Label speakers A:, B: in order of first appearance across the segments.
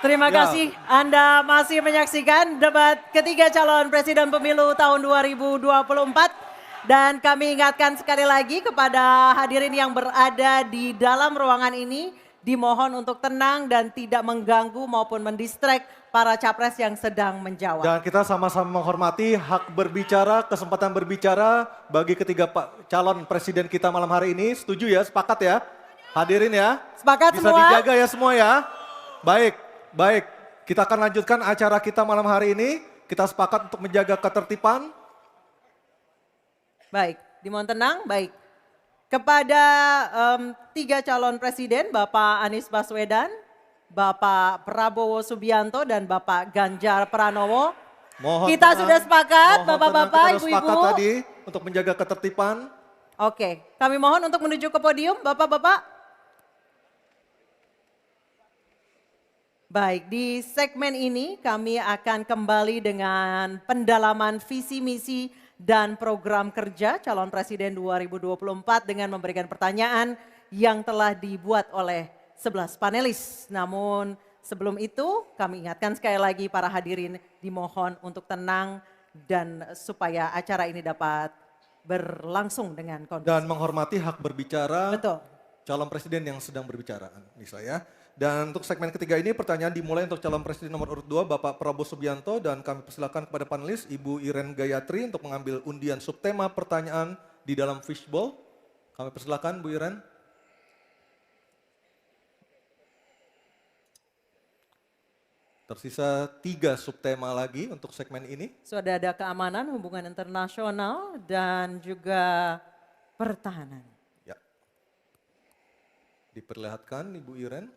A: Terima
B: Ya.
A: kasih Anda masih menyaksikan debat ketiga calon presiden pemilu tahun 2024. Dan kami ingatkan sekali lagi kepada hadirin yang berada di dalam ruangan ini, dimohon untuk tenang dan tidak mengganggu maupun mendistract para capres yang sedang menjawab.
B: Dan kita sama-sama menghormati hak berbicara, kesempatan berbicara bagi ketiga calon presiden kita malam hari ini. Setuju ya, sepakat ya? Hadirin ya.
A: Sepakat
B: Bisa
A: semua?
B: dijaga ya semua ya. Baik, baik. Kita akan lanjutkan acara kita malam hari ini. Kita sepakat untuk menjaga ketertiban.
A: Baik, dimohon tenang, baik. Kepada tiga calon presiden, Bapak Anies Baswedan, Bapak Prabowo Subianto, dan Bapak Ganjar Pranowo.
B: Mohon
A: Kita
B: tenang,
A: sudah sepakat,
B: mohon tenang,
A: Bapak-Bapak,
B: kita sudah
A: Ibu-Ibu.
B: sepakat tadi untuk menjaga ketertiban.
A: Oke, kami mohon untuk menuju ke podium, Bapak-Bapak. Baik, di segmen ini kami akan kembali dengan pendalaman visi misi dan program kerja calon presiden 2024 dengan memberikan pertanyaan yang telah dibuat oleh 11 panelis. Namun sebelum itu kami ingatkan sekali lagi para hadirin dimohon untuk tenang dan supaya acara ini dapat berlangsung dengan kondusif.
B: Dan menghormati hak berbicara.
A: Betul.
B: Calon presiden yang sedang berbicara, Nisa ya. Dan untuk segmen ketiga ini pertanyaan dimulai untuk calon presiden nomor urut 2 Bapak Prabowo Subianto dan kami persilakan kepada panelis Ibu Iren Gayatri untuk mengambil undian subtema pertanyaan di dalam fishbowl. Kami persilakan Bu Iren. Tersisa 3 subtema lagi untuk segmen ini.
A: Sudah ada keamanan, hubungan internasional dan juga pertahanan.
B: Ya. Diperlihatkan Ibu Iren.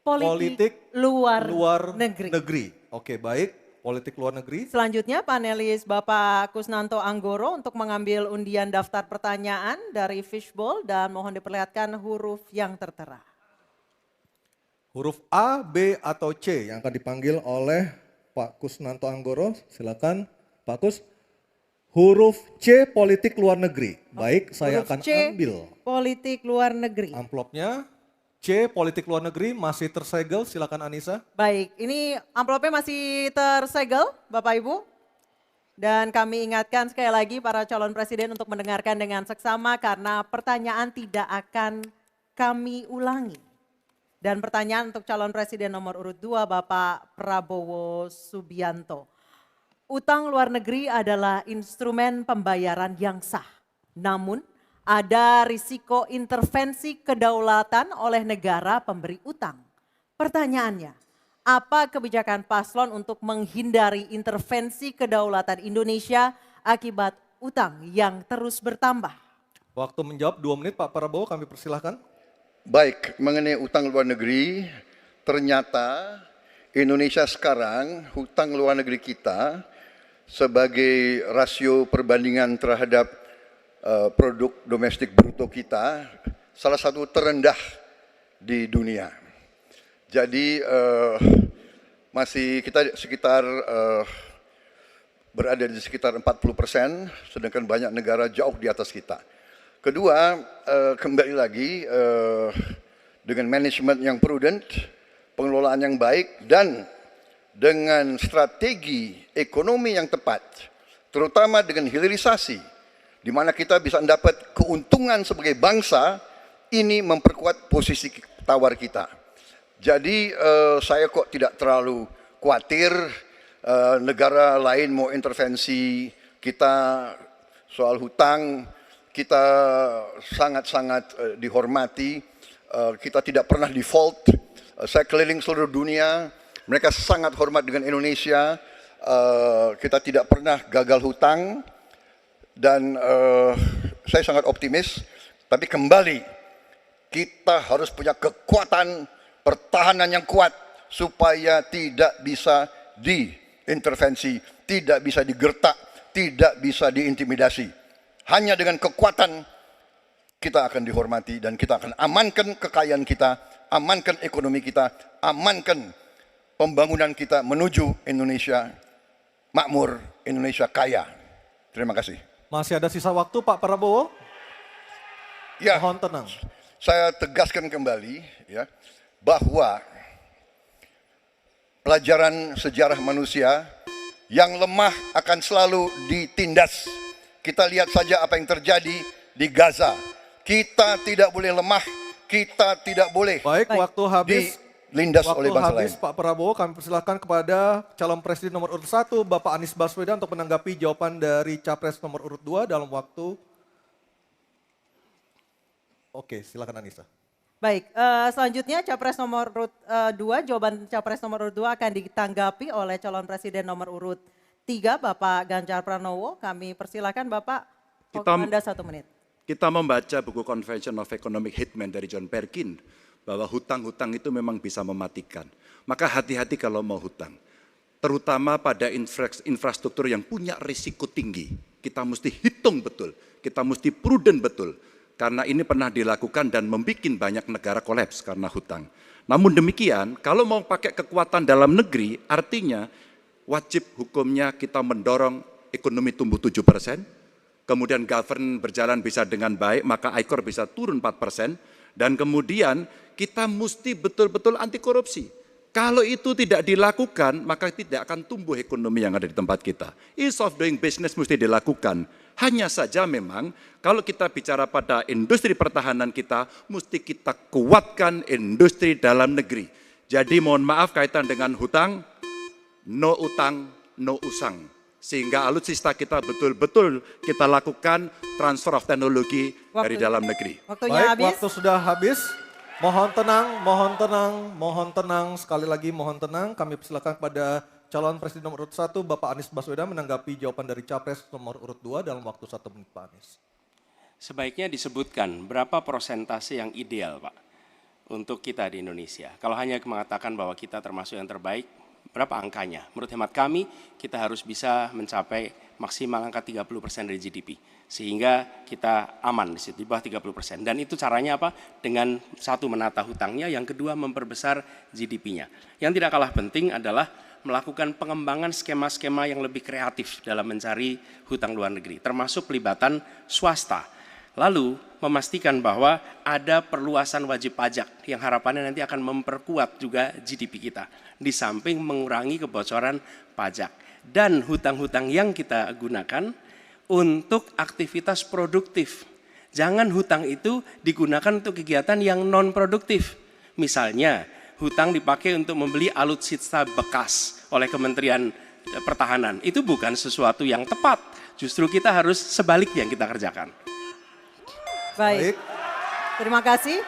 A: Politik luar negeri.
B: Oke, baik. Politik luar negeri.
A: Selanjutnya panelis Bapak Kusnanto Anggoro untuk mengambil undian daftar pertanyaan dari fishbowl dan mohon diperlihatkan huruf yang tertera.
B: Huruf A, B, atau C yang akan dipanggil oleh Pak Kusnanto Anggoro. Silakan Pak Kus. Huruf C, politik luar negeri. Baik, saya
A: Huruf
B: akan
A: C,
B: ambil
A: politik luar negeri.
B: amplopnya. C, politik luar negeri masih tersegel. Silakan Anissa.
A: Baik, ini amplopnya masih tersegel Bapak Ibu. Dan kami ingatkan sekali lagi para calon presiden untuk mendengarkan dengan seksama karena pertanyaan tidak akan kami ulangi. Dan pertanyaan untuk calon presiden nomor urut 2 Bapak Prabowo Subianto. Utang luar negeri adalah instrumen pembayaran yang sah. Namun ada risiko intervensi kedaulatan oleh negara pemberi utang. Pertanyaannya, apa kebijakan paslon untuk menghindari intervensi kedaulatan Indonesia akibat utang yang terus bertambah?
B: Waktu menjawab 2 menit Pak Prabowo, kami persilahkan.
C: Baik, mengenai utang luar negeri, ternyata Indonesia sekarang hutang luar negeri kita sebagai rasio perbandingan terhadap produk domestik bruto kita salah satu terendah di dunia. Jadi masih kita sekitar berada di sekitar 40%, sedangkan banyak negara jauh di atas kita. Kedua, kembali lagi dengan manajemen yang prudent, pengelolaan yang baik, dan dengan strategi ekonomi yang tepat, terutama dengan hilirisasi, di mana kita bisa mendapat keuntungan sebagai bangsa, ini memperkuat posisi tawar kita. Jadi saya kok tidak terlalu khawatir negara lain mau intervensi kita soal hutang. Kita sangat-sangat dihormati, kita tidak pernah default. Saya keliling seluruh dunia, mereka sangat hormat dengan Indonesia, kita tidak pernah gagal hutang. Dan saya sangat optimis, tapi kembali kita harus punya kekuatan pertahanan yang kuat supaya tidak bisa diintervensi, tidak bisa digertak, tidak bisa diintimidasi. Hanya dengan kekuatan kita akan dihormati dan kita akan amankan kekayaan kita, amankan ekonomi kita, amankan pembangunan kita menuju Indonesia makmur, Indonesia kaya. Terima kasih.
B: Masih ada sisa waktu Pak Prabowo?
C: Ya,
B: Mohon tenang.
C: saya tegaskan kembali ya bahwa pelajaran sejarah manusia, yang lemah akan selalu ditindas. Kita lihat saja apa yang terjadi di Gaza. Kita tidak boleh lemah, kita tidak boleh
B: Baik, waktu habis.
C: dilindas oleh
B: Waktu
C: bangsa
B: habis
C: lain.
B: Pak Prabowo, kami persilahkan kepada calon presiden nomor urut 1, Bapak Anies Baswedan untuk menanggapi jawaban dari capres nomor urut 2 dalam waktu. Oke, silakan Anissa.
A: Baik, selanjutnya capres nomor urut 2, jawaban capres nomor urut 2 akan ditanggapi oleh calon presiden nomor urut 3, Bapak Ganjar Pranowo. Kami persilakan Bapak, waktu Anda 1 menit.
D: Kita membaca buku Convention of Economic Hitman dari John Perkin, bahwa hutang-hutang itu memang bisa mematikan. Maka hati-hati kalau mau hutang. Terutama pada infrastruktur yang punya risiko tinggi. Kita mesti hitung betul, kita mesti prudent betul. Karena ini pernah dilakukan dan membuat banyak negara kolaps karena hutang. Namun demikian, kalau mau pakai kekuatan dalam negeri, artinya wajib hukumnya kita mendorong ekonomi tumbuh 7%, kemudian govern berjalan bisa dengan baik, maka ICOR bisa turun 4%, dan kemudian kita mesti betul-betul anti korupsi. Kalau itu tidak dilakukan, maka tidak akan tumbuh ekonomi yang ada di tempat kita. Ease of doing business mesti dilakukan. Hanya saja memang kalau kita bicara pada industri pertahanan kita, mesti kita kuatkan industri dalam negeri. Jadi mohon maaf kaitan dengan hutang, no utang, no usang. Sehingga alutsista kita betul-betul kita lakukan transfer of teknologi dari dalam negeri.
A: Waktunya
B: Baik,
A: habis.
B: waktu sudah habis. Mohon tenang, mohon tenang, mohon tenang. Sekali lagi mohon tenang. Kami persilakan kepada calon presiden nomor urut 1, Bapak Anies Baswedan menanggapi jawaban dari capres nomor urut 2 dalam waktu 1 menit, Pak Anies.
E: Sebaiknya disebutkan berapa persentase yang ideal, Pak, untuk kita di Indonesia. Kalau hanya mengatakan bahwa kita termasuk yang terbaik, berapa angkanya? Menurut hemat kami, kita harus bisa mencapai maksimal angka 30% dari GDP. Sehingga kita aman di situ, di bawah 30%. Dan itu caranya apa? Dengan satu menata hutangnya, yang kedua memperbesar GDP-nya. Yang tidak kalah penting adalah melakukan pengembangan skema-skema yang lebih kreatif dalam mencari hutang luar negeri, termasuk pelibatan swasta. Lalu memastikan bahwa ada perluasan wajib pajak yang harapannya nanti akan memperkuat juga GDP kita. Di samping mengurangi kebocoran pajak. Dan hutang-hutang yang kita gunakan untuk aktivitas produktif. Jangan hutang itu digunakan untuk kegiatan yang non-produktif. Misalnya, hutang dipakai untuk membeli alutsista bekas oleh Kementerian Pertahanan. Itu bukan sesuatu yang tepat. Justru kita harus sebaliknya yang kita kerjakan.
A: Baik, terima kasih.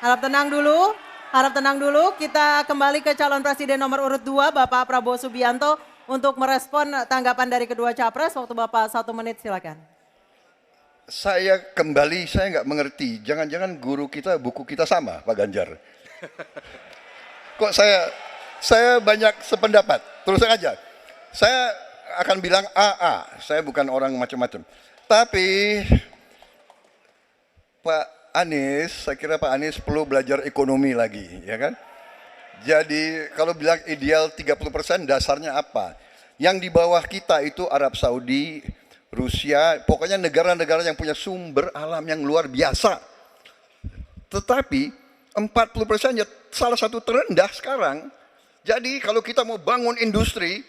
A: Harap tenang dulu, harap tenang dulu. Kita kembali ke calon presiden nomor urut 2, Bapak Prabowo Subianto, untuk merespon tanggapan dari kedua capres. Waktu Bapak 1 menit, silakan.
C: Saya nggak mengerti. Jangan-jangan guru kita, buku kita sama, Pak Ganjar. Kok saya banyak sependapat. Terus aja. Saya akan bilang AA. Saya bukan orang macam-macam. Tapi Pak Anies, saya kira Pak Anies perlu belajar ekonomi lagi, ya kan? Jadi kalau bilang ideal 30%, dasarnya apa? Yang di bawah kita itu Arab Saudi, Rusia, pokoknya negara-negara yang punya sumber alam yang luar biasa. Tetapi 40% ya salah satu terendah sekarang. Jadi kalau kita mau bangun industri,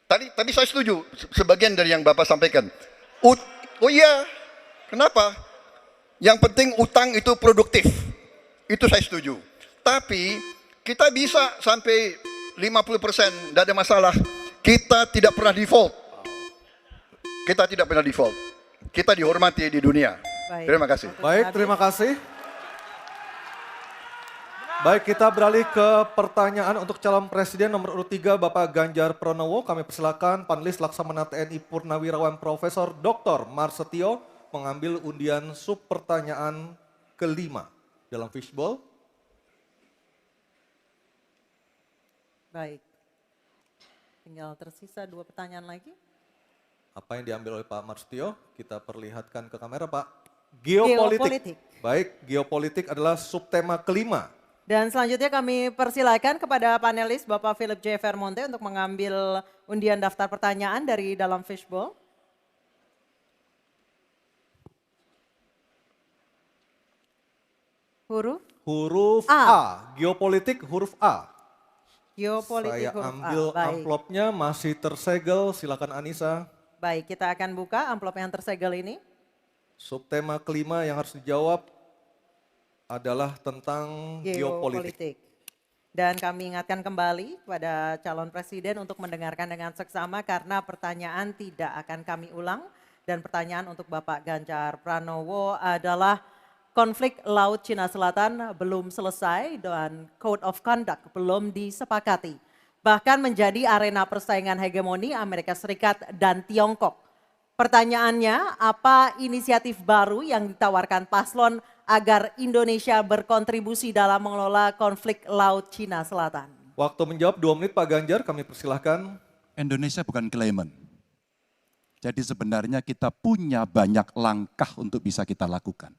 C: tadi saya setuju sebagian dari yang Bapak sampaikan. Oh iya, kenapa? Yang penting utang itu produktif. Itu saya setuju. Tapi kita bisa sampai 50%, tidak ada masalah. Kita tidak pernah default. Kita tidak pernah default. Kita dihormati di dunia.
A: Baik.
C: Terima kasih.
B: Baik, terima kasih. Baik, kita beralih ke pertanyaan untuk calon presiden nomor urut 3, Bapak Ganjar Pranowo. Kami persilakan panelis Laksamana TNI Purnawirawan Profesor Dr. Marsetio mengambil undian sub pertanyaan kelima dalam fishbowl.
A: Baik, tinggal tersisa 2 pertanyaan lagi.
B: Apa yang diambil oleh Pak Marsetio? Kita perlihatkan ke kamera, Pak. Geopolitik. Baik, geopolitik adalah subtema kelima.
A: Dan selanjutnya kami persilakan kepada panelis Bapak Philip J. Vermonte untuk mengambil undian daftar pertanyaan dari dalam fishbowl.
B: Huruf A. Geopolitik huruf A.
A: Geopolitik
B: Saya
A: huruf A.
B: ambil
A: Baik.
B: amplopnya, masih tersegel, silakan Anissa.
A: Baik, kita akan buka amplop yang tersegel ini.
B: Subtema kelima yang harus dijawab adalah tentang geopolitik.
A: Dan kami ingatkan kembali kepada calon presiden untuk mendengarkan dengan seksama karena pertanyaan tidak akan kami ulang. Dan pertanyaan untuk Bapak Ganjar Pranowo adalah konflik Laut Cina Selatan belum selesai dan Code of Conduct belum disepakati. Bahkan menjadi arena persaingan hegemoni Amerika Serikat dan Tiongkok. Pertanyaannya, apa inisiatif baru yang ditawarkan paslon agar Indonesia berkontribusi dalam mengelola konflik Laut Cina Selatan?
B: Waktu menjawab 2 menit Pak Ganjar, kami persilahkan.
D: Indonesia bukan claimant. Jadi sebenarnya kita punya banyak langkah untuk bisa kita lakukan.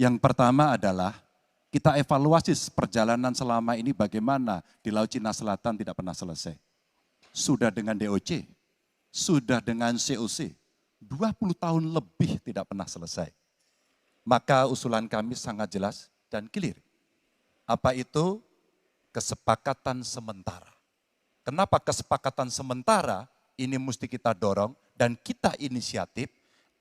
D: Yang pertama adalah kita evaluasi perjalanan selama ini bagaimana di Laut Cina Selatan tidak pernah selesai. Sudah dengan DOC, sudah dengan COC, 20 tahun lebih tidak pernah selesai. Maka usulan kami sangat jelas dan clear. Apa itu? Kesepakatan sementara. Kenapa kesepakatan sementara ini mesti kita dorong dan kita inisiatif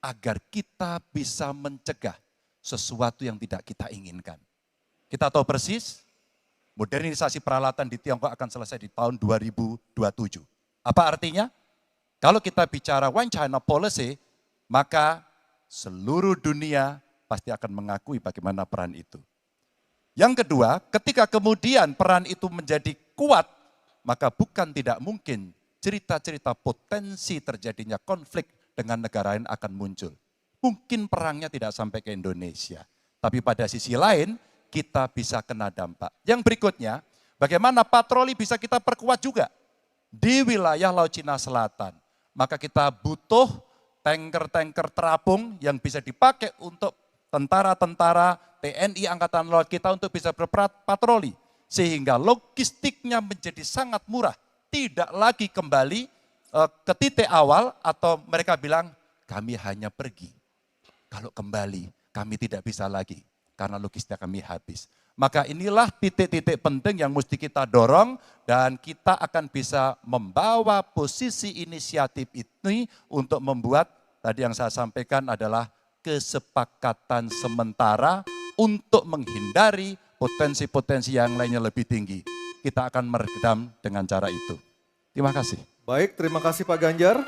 D: agar kita bisa mencegah sesuatu yang tidak kita inginkan. Kita tahu persis, modernisasi peralatan di Tiongkok akan selesai di tahun 2027. Apa artinya? Kalau kita bicara One China Policy, maka seluruh dunia pasti akan mengakui bagaimana peran itu. Yang kedua, ketika kemudian peran itu menjadi kuat, maka bukan tidak mungkin cerita-cerita potensi terjadinya konflik dengan negara lain akan muncul. Mungkin perangnya tidak sampai ke Indonesia, tapi pada sisi lain kita bisa kena dampak. Yang berikutnya, bagaimana patroli bisa kita perkuat juga di wilayah Laut Cina Selatan. Maka kita butuh tanker-tanker terapung yang bisa dipakai untuk tentara-tentara TNI Angkatan Laut kita untuk bisa berpatroli. Sehingga logistiknya menjadi sangat murah. Tidak lagi kembali ke titik awal atau mereka bilang kami hanya pergi. Kalau kembali kami tidak bisa lagi karena logistik kami habis. Maka inilah titik-titik penting yang mesti kita dorong dan kita akan bisa membawa posisi inisiatif ini untuk membuat tadi yang saya sampaikan adalah kesepakatan sementara untuk menghindari potensi-potensi yang lainnya lebih tinggi. Kita akan meredam dengan cara itu. Terima kasih.
B: Baik, terima kasih Pak Ganjar.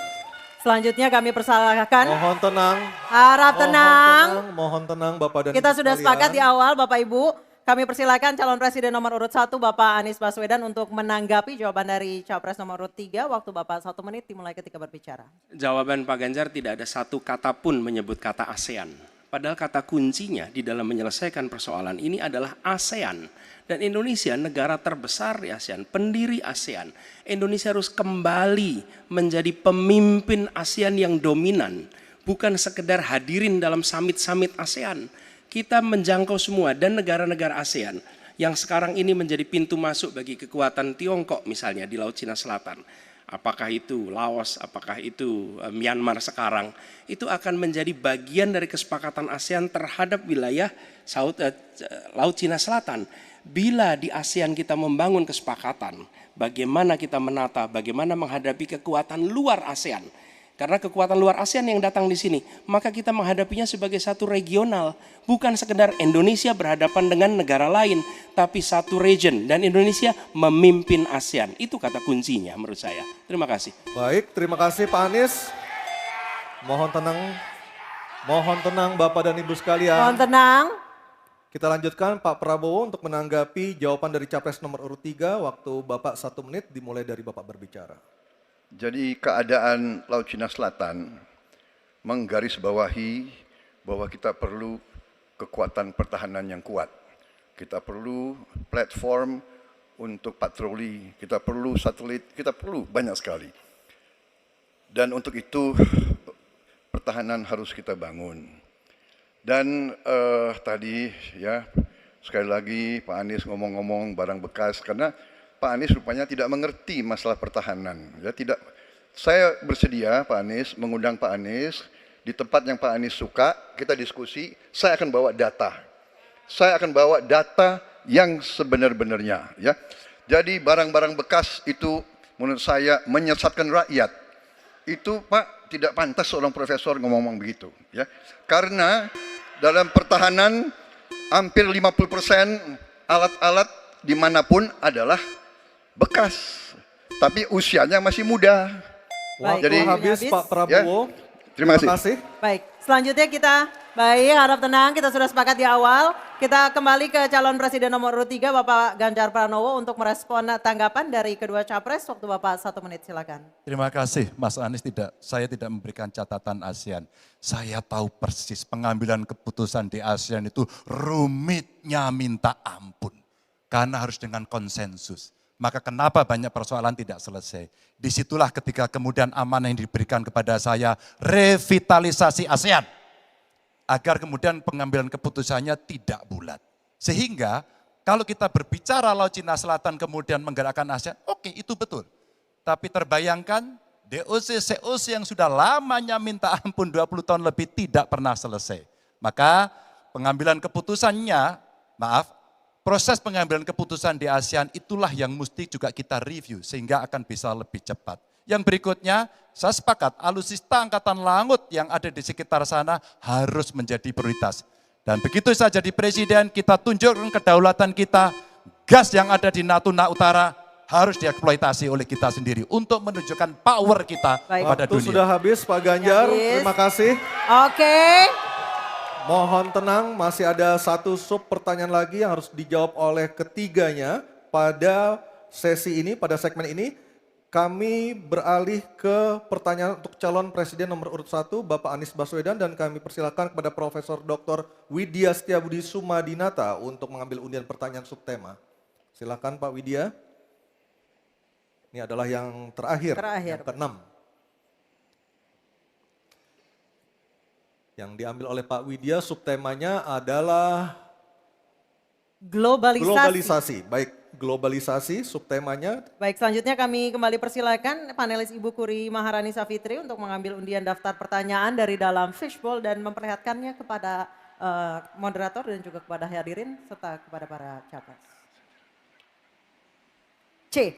A: Selanjutnya kami persilahkan.
B: Mohon tenang.
A: Harap tenang.
B: Mohon tenang Bapak dan
A: Kita
B: Ibu
A: sudah
B: sekalian.
A: sepakat di awal Bapak Ibu. Kami persilakan calon presiden nomor urut 1 Bapak Anies Baswedan untuk menanggapi jawaban dari capres nomor urut 3. Waktu Bapak 1 menit dimulai ketika berbicara.
E: Jawaban Pak Ganjar tidak ada satu kata pun menyebut kata ASEAN. Padahal kata kuncinya di dalam menyelesaikan persoalan ini adalah ASEAN. Dan Indonesia negara terbesar di ASEAN, pendiri ASEAN. Indonesia harus kembali menjadi pemimpin ASEAN yang dominan. Bukan sekedar hadirin dalam summit-summit ASEAN. Kita menjangkau semua dan negara-negara ASEAN yang sekarang ini menjadi pintu masuk bagi kekuatan Tiongkok misalnya di Laut Cina Selatan. Apakah itu Laos, apakah itu Myanmar sekarang, itu akan menjadi bagian dari kesepakatan ASEAN terhadap wilayah Laut Cina Selatan. Bila di ASEAN kita membangun kesepakatan, bagaimana kita menata, bagaimana menghadapi kekuatan luar ASEAN. Karena kekuatan luar ASEAN yang datang di sini, maka kita menghadapinya sebagai satu regional. Bukan sekedar Indonesia berhadapan dengan negara lain, tapi satu region. Dan Indonesia memimpin ASEAN. Itu kata kuncinya menurut saya. Terima kasih.
B: Baik, terima kasih Pak Anies. Mohon tenang Bapak dan Ibu sekalian.
A: Mohon tenang.
B: Kita lanjutkan Pak Prabowo untuk menanggapi jawaban dari capres nomor urut 3. Waktu Bapak 1 menit dimulai dari Bapak berbicara.
C: Jadi keadaan Laut Cina Selatan menggarisbawahi bahwa kita perlu kekuatan pertahanan yang kuat. Kita perlu platform untuk patroli, kita perlu satelit, kita perlu banyak sekali. Dan untuk itu pertahanan harus kita bangun. Dan tadi ya sekali lagi Pak Anies ngomong-ngomong barang bekas karena Pak Anies rupanya tidak mengerti masalah pertahanan. Ya, tidak. Saya bersedia Pak Anies mengundang Pak Anies di tempat yang Pak Anies suka, kita diskusi. Saya akan bawa data. Saya akan bawa data yang sebenar-benarnya. Ya. Jadi barang-barang bekas itu menurut saya menyesatkan rakyat. Itu Pak tidak pantas seorang profesor ngomong begitu. Ya. Karena dalam pertahanan hampir 50% alat-alat dimanapun adalah bekas. Tapi usianya masih muda.
A: Baik,
B: Jadi
A: waktunya
B: habis Pak Prabowo.
C: Terima kasih.
A: Baik, selanjutnya kita harap tenang, kita sudah sepakat di awal. Kita kembali ke calon presiden nomor urut 3 Bapak Ganjar Pranowo untuk merespon tanggapan dari kedua capres. Waktu Bapak 1 menit, silakan.
D: Terima kasih Mas Anies, saya tidak memberikan catatan ASEAN. Saya tahu persis pengambilan keputusan di ASEAN itu rumitnya minta ampun. Karena harus dengan konsensus. Maka kenapa banyak persoalan tidak selesai. Disitulah ketika kemudian amanah yang diberikan kepada saya, revitalisasi ASEAN. Agar kemudian pengambilan keputusannya tidak bulat. Sehingga kalau kita berbicara Laut Cina Selatan kemudian menggerakkan ASEAN, oke itu betul. Tapi terbayangkan DOC, COC yang sudah lamanya minta ampun 20 tahun lebih tidak pernah selesai. Maka pengambilan keputusannya, proses pengambilan keputusan di ASEAN itulah yang mesti juga kita review sehingga akan bisa lebih cepat. Yang berikutnya, saya sepakat alutsista angkatan laut yang ada di sekitar sana harus menjadi prioritas. Dan begitu saya jadi presiden, kita tunjukkan kedaulatan kita, gas yang ada di Natuna Utara harus dieksploitasi oleh kita sendiri untuk menunjukkan power kita pada
B: Waktu
D: dunia.
B: sudah habis Pak Ganjar, terima kasih.
A: Oke.
B: Mohon tenang, masih ada satu sub pertanyaan lagi yang harus dijawab oleh ketiganya pada sesi ini, pada segmen ini. Kami beralih ke pertanyaan untuk calon presiden nomor urut 1, Bapak Anies Baswedan, dan kami persilakan kepada Profesor Dr. Widya Setiabudi Sumadinata untuk mengambil undian pertanyaan subtema. Silakan Pak Widya. Ini adalah yang terakhir. Yang ke-6. Yang diambil oleh Pak Widya, subtemanya adalah globalisasi. Baik, globalisasi subtemanya.
A: Baik, selanjutnya kami kembali persilakan panelis Ibu Kuri Maharani Savitri untuk mengambil undian daftar pertanyaan dari dalam fishbowl dan memperlihatkannya kepada moderator dan juga kepada hadirin serta kepada para capres. C.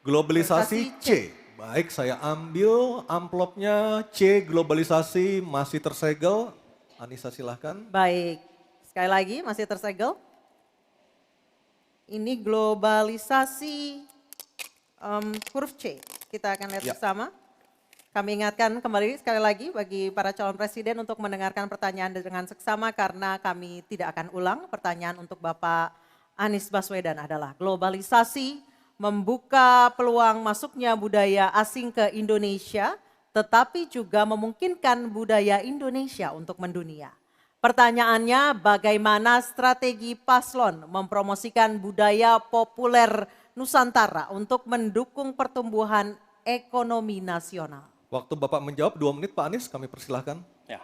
B: Globalisasi C. Baik, saya ambil amplopnya C, globalisasi masih tersegel. Anissa silahkan.
A: Baik, sekali lagi masih tersegel. Ini globalisasi huruf C. Kita akan lihat bersama. Kami ingatkan kembali sekali lagi bagi para calon presiden untuk mendengarkan pertanyaan dengan seksama karena kami tidak akan ulang. Pertanyaan untuk Bapak Anies Baswedan adalah globalisasi membuka peluang masuknya budaya asing ke Indonesia, tetapi juga memungkinkan budaya Indonesia untuk mendunia. Pertanyaannya, bagaimana strategi paslon mempromosikan budaya populer Nusantara untuk mendukung pertumbuhan ekonomi nasional?
B: Waktu Bapak menjawab 2 menit Pak Anies, kami persilahkan.
E: Ya.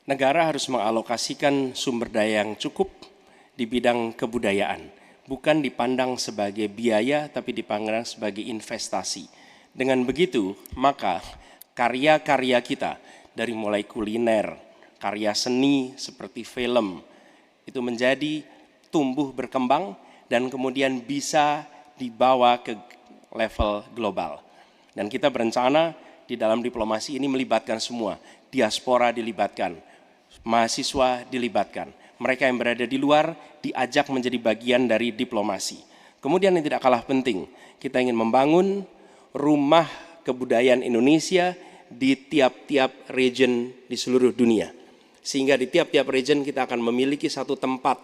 E: Negara harus mengalokasikan sumber daya yang cukup di bidang kebudayaan. Bukan dipandang sebagai biaya, tapi dipandang sebagai investasi. Dengan begitu, maka karya-karya kita, dari mulai kuliner, karya seni seperti film, itu menjadi tumbuh berkembang dan kemudian bisa dibawa ke level global. Dan kita berencana di dalam diplomasi ini melibatkan semua, diaspora dilibatkan, mahasiswa dilibatkan, mereka yang berada di luar diajak menjadi bagian dari diplomasi. Kemudian yang tidak kalah penting, kita ingin membangun rumah kebudayaan Indonesia di tiap-tiap region di seluruh dunia. Sehingga di tiap-tiap region kita akan memiliki satu tempat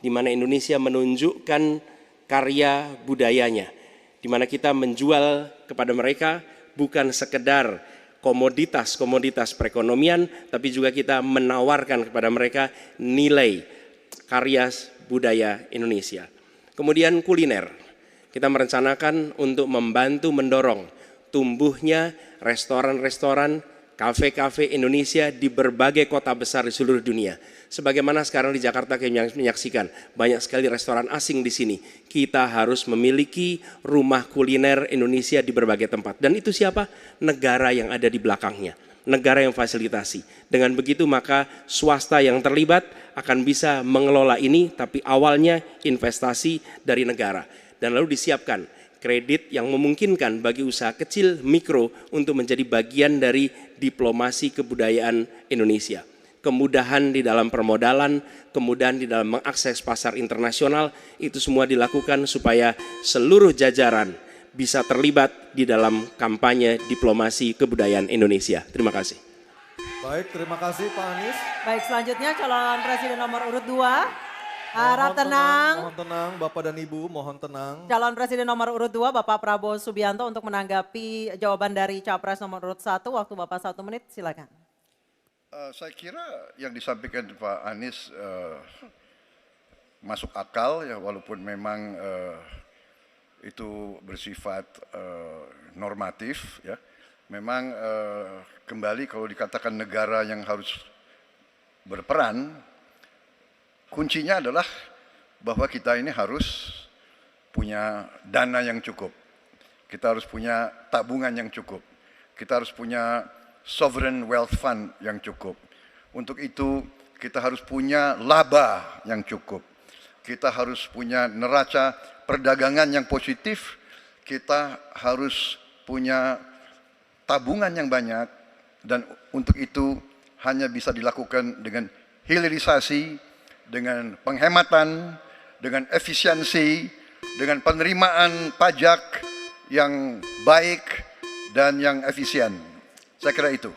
E: di mana Indonesia menunjukkan karya budayanya. Di mana kita menjual kepada mereka bukan sekedar komoditas-komoditas perekonomian, tapi juga kita menawarkan kepada mereka nilai karya budaya Indonesia. Kemudian kuliner, kita merencanakan untuk membantu mendorong tumbuhnya restoran-restoran, kafe-kafe Indonesia di berbagai kota besar di seluruh dunia. Sebagaimana sekarang di Jakarta kita menyaksikan banyak sekali restoran asing di sini. Kita harus memiliki rumah kuliner Indonesia di berbagai tempat. Dan itu siapa? Negara yang ada di belakangnya. negara yang fasilitasi. Dengan begitu maka swasta yang terlibat akan bisa mengelola ini, tapi awalnya investasi dari negara. Dan lalu disiapkan kredit yang memungkinkan bagi usaha kecil mikro untuk menjadi bagian dari diplomasi kebudayaan Indonesia. Kemudahan di dalam permodalan, kemudahan di dalam mengakses pasar internasional, itu semua dilakukan supaya seluruh jajaran bisa terlibat di dalam kampanye diplomasi kebudayaan Indonesia. Terima kasih.
B: Baik, terima kasih Pak Anies.
A: Baik, selanjutnya calon presiden nomor urut 2. Harap tenang.
B: Mohon tenang, Bapak dan Ibu, mohon tenang.
A: Calon presiden nomor urut 2 Bapak Prabowo Subianto untuk menanggapi jawaban dari capres nomor urut 1. Waktu Bapak 1 menit, silakan.
C: Saya kira yang disampaikan Pak Anies masuk akal ya, walaupun memang itu bersifat normatif ya. Memang kembali kalau dikatakan negara yang harus berperan, kuncinya adalah bahwa kita ini harus punya dana yang cukup. Kita harus punya tabungan yang cukup. Kita harus punya sovereign wealth fund yang cukup. Untuk itu kita harus punya laba yang cukup. Kita harus punya neraca perdagangan yang positif. Kita harus punya tabungan yang banyak, dan untuk itu hanya bisa dilakukan dengan hilirisasi, dengan penghematan, dengan efisiensi, dengan penerimaan pajak yang baik dan yang efisien. Saya kira itu.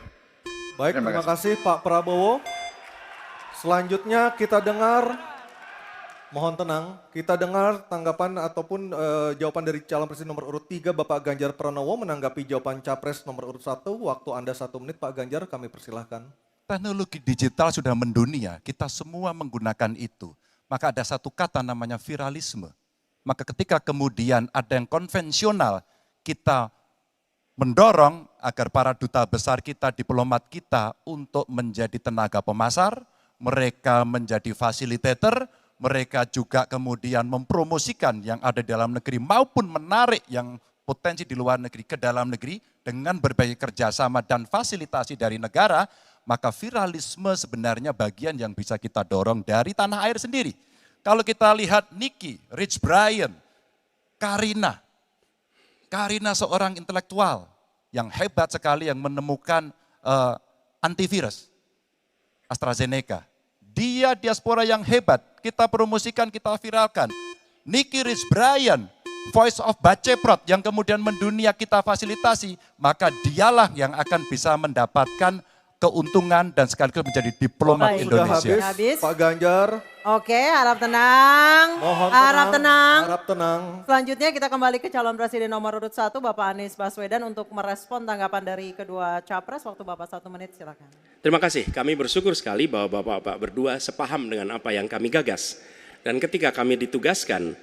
B: Baik, terima kasih Pak Prabowo. Selanjutnya kita dengar, mohon tenang, kita dengar tanggapan ataupun jawaban dari calon presiden nomor urut 3 Bapak Ganjar Pranowo menanggapi jawaban capres nomor urut 1. Waktu Anda 1 menit Pak Ganjar, kami persilahkan.
F: Teknologi digital sudah mendunia, kita semua menggunakan itu. Maka ada satu kata namanya viralisme. Maka ketika kemudian ada yang konvensional, kita mendorong agar para duta besar kita, diplomat kita untuk menjadi tenaga pemasar, mereka menjadi fasilitator, mereka juga kemudian mempromosikan yang ada di dalam negeri maupun menarik yang potensi di luar negeri ke dalam negeri dengan berbagai kerjasama dan fasilitasi dari negara, maka viralisme sebenarnya bagian yang bisa kita dorong dari tanah air sendiri. Kalau kita lihat Nicky, Rich Brian, Karina seorang intelektual yang hebat sekali yang menemukan antivirus AstraZeneca. Dia diaspora yang hebat, kita promosikan, kita viralkan. Nicky Rich Brian, Voice of Baceprot yang kemudian mendunia kita fasilitasi, maka dialah yang akan bisa mendapatkan keuntungan dan sekaligus menjadi diplomat
A: Baik.
F: Indonesia.
B: Sudah habis, Pak Ganjar.
A: Oke, harap tenang.
B: Mohon
A: Harap tenang.
B: Harap tenang.
A: Selanjutnya kita kembali ke calon presiden nomor urut 1 Bapak Anies Baswedan untuk merespon tanggapan dari kedua capres. Waktu Bapak 1 menit, silakan.
E: Terima kasih, kami bersyukur sekali bahwa Bapak-Bapak berdua sepaham dengan apa yang kami gagas. Dan ketika kami ditugaskan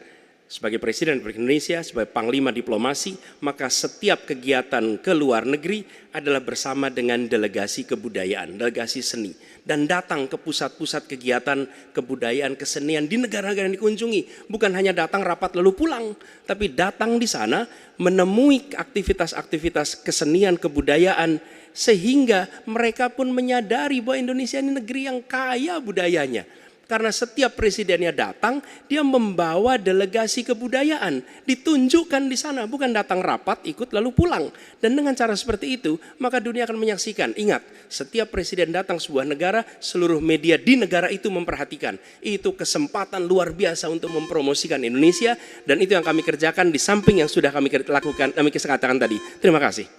E: sebagai Presiden Republik Indonesia, sebagai Panglima Diplomasi, maka setiap kegiatan ke luar negeri adalah bersama dengan delegasi kebudayaan, delegasi seni. Dan datang ke pusat-pusat kegiatan kebudayaan, kesenian di negara-negara yang dikunjungi. Bukan hanya datang rapat lalu pulang, tapi datang di sana menemui aktivitas-aktivitas kesenian, kebudayaan, sehingga mereka pun menyadari bahwa Indonesia ini negeri yang kaya budayanya. Karena setiap presidennya datang, dia membawa delegasi kebudayaan, ditunjukkan di sana, bukan datang rapat, ikut lalu pulang. Dan dengan cara seperti itu, maka dunia akan menyaksikan. Ingat, setiap presiden datang sebuah negara, seluruh media di negara itu memperhatikan. Itu kesempatan luar biasa untuk mempromosikan Indonesia, dan itu yang kami kerjakan di samping yang sudah kami lakukan, kami katakan tadi. Terima kasih.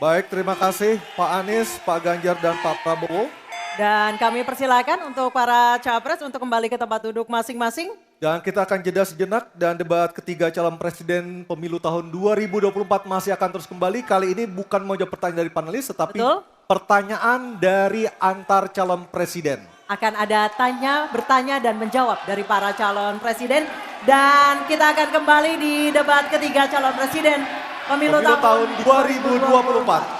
B: Baik, terima kasih Pak Anies, Pak Ganjar, dan Pak Prabowo.
A: Dan kami persilakan untuk para capres untuk kembali ke tempat duduk masing-masing.
B: Dan kita akan jeda sejenak dan debat ketiga calon presiden pemilu tahun 2024 masih akan terus kembali. Kali ini bukan mau jawab pertanyaan dari panelis, tetapi pertanyaan dari antar calon presiden.
A: Akan ada bertanya dan menjawab dari para calon presiden. Dan kita akan kembali di debat ketiga calon presiden pemilu tahun 2024.